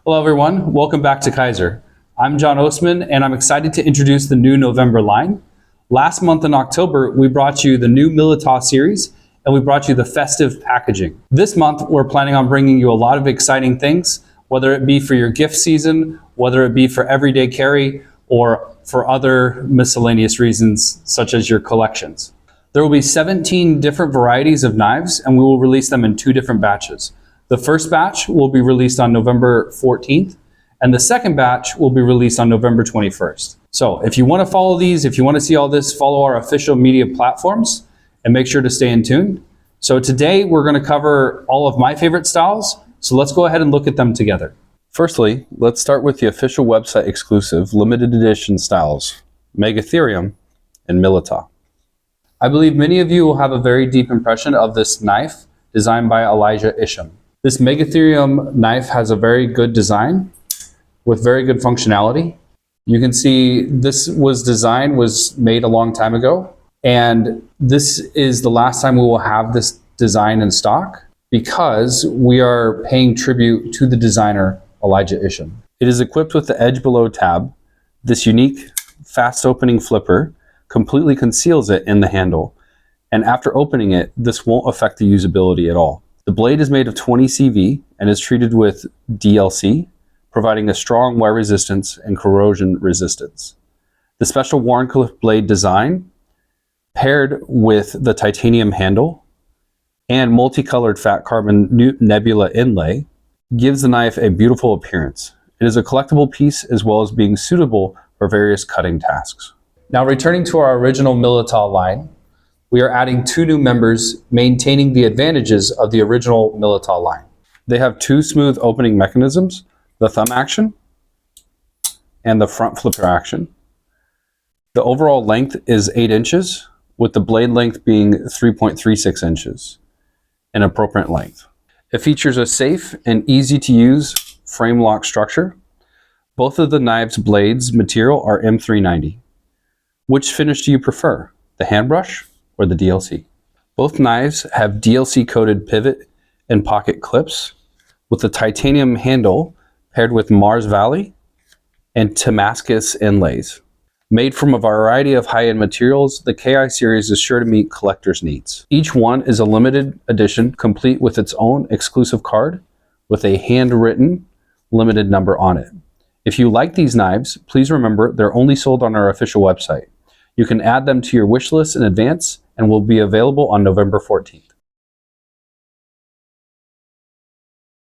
Hello everyone, welcome back to Kizer. I'm John Osman and I'm excited to introduce the new November line. Last month in October, we brought you the new Militaw series and we brought you the festive packaging. This month, we're planning on bringing you a lot of exciting things, whether it be for your gift season, whether it be for everyday carry, or for other miscellaneous reasons such as your collections. There will be 17 different varieties of knives and we will release them in 2 different batches. The first batch will be released on November 14th, and the second batch will be released on November 21st. So if you want to follow these, if you want to see all this, follow our official media platforms and make sure to stay in tune. So today we're going to cover all of my favorite styles, so let's go ahead and look at them together. Firstly, let's start with the official website exclusive limited edition styles, Megatherium and Militaw. I believe many of you will have a very deep impression of this knife designed by Elijah Isham. This Megatherium knife has a very good design with very good functionality. You can see this was made a long time ago, and this is the last time we will have this design in stock because we are paying tribute to the designer Elijah Isham. It is equipped with the edge below tab. This unique fast opening flipper completely conceals it in the handle, and after opening it, this won't affect the usability at all. The blade is made of 20 CV and is treated with DLC, providing a strong wear resistance and corrosion resistance. The special Wharncliffe blade design, paired with the titanium handle and multicolored fat carbon nebula inlay, gives the knife a beautiful appearance. It is a collectible piece as well as being suitable for various cutting tasks. Now returning to our original Militaw line, we are adding 2 new members, maintaining the advantages of the original Militaw line. They have 2 smooth opening mechanisms, the thumb action and the front flipper action. The overall length is 8 inches, with the blade length being 3.36 inches, an appropriate length. It features a safe and easy to use frame lock structure. Both of the knives blades material are M390. Which finish do you prefer, the hand brush or the DLC? Both knives have DLC coated pivot and pocket clips with the titanium handle paired with Mars Valley and Damascus inlays. Made from a variety of high-end materials, the KI series is sure to meet collectors' needs. Each one is a limited edition complete with its own exclusive card with a handwritten limited number on it. If you like these knives, please remember they're only sold on our official website. You can add them to your wish list in advance and will be available on November 14th.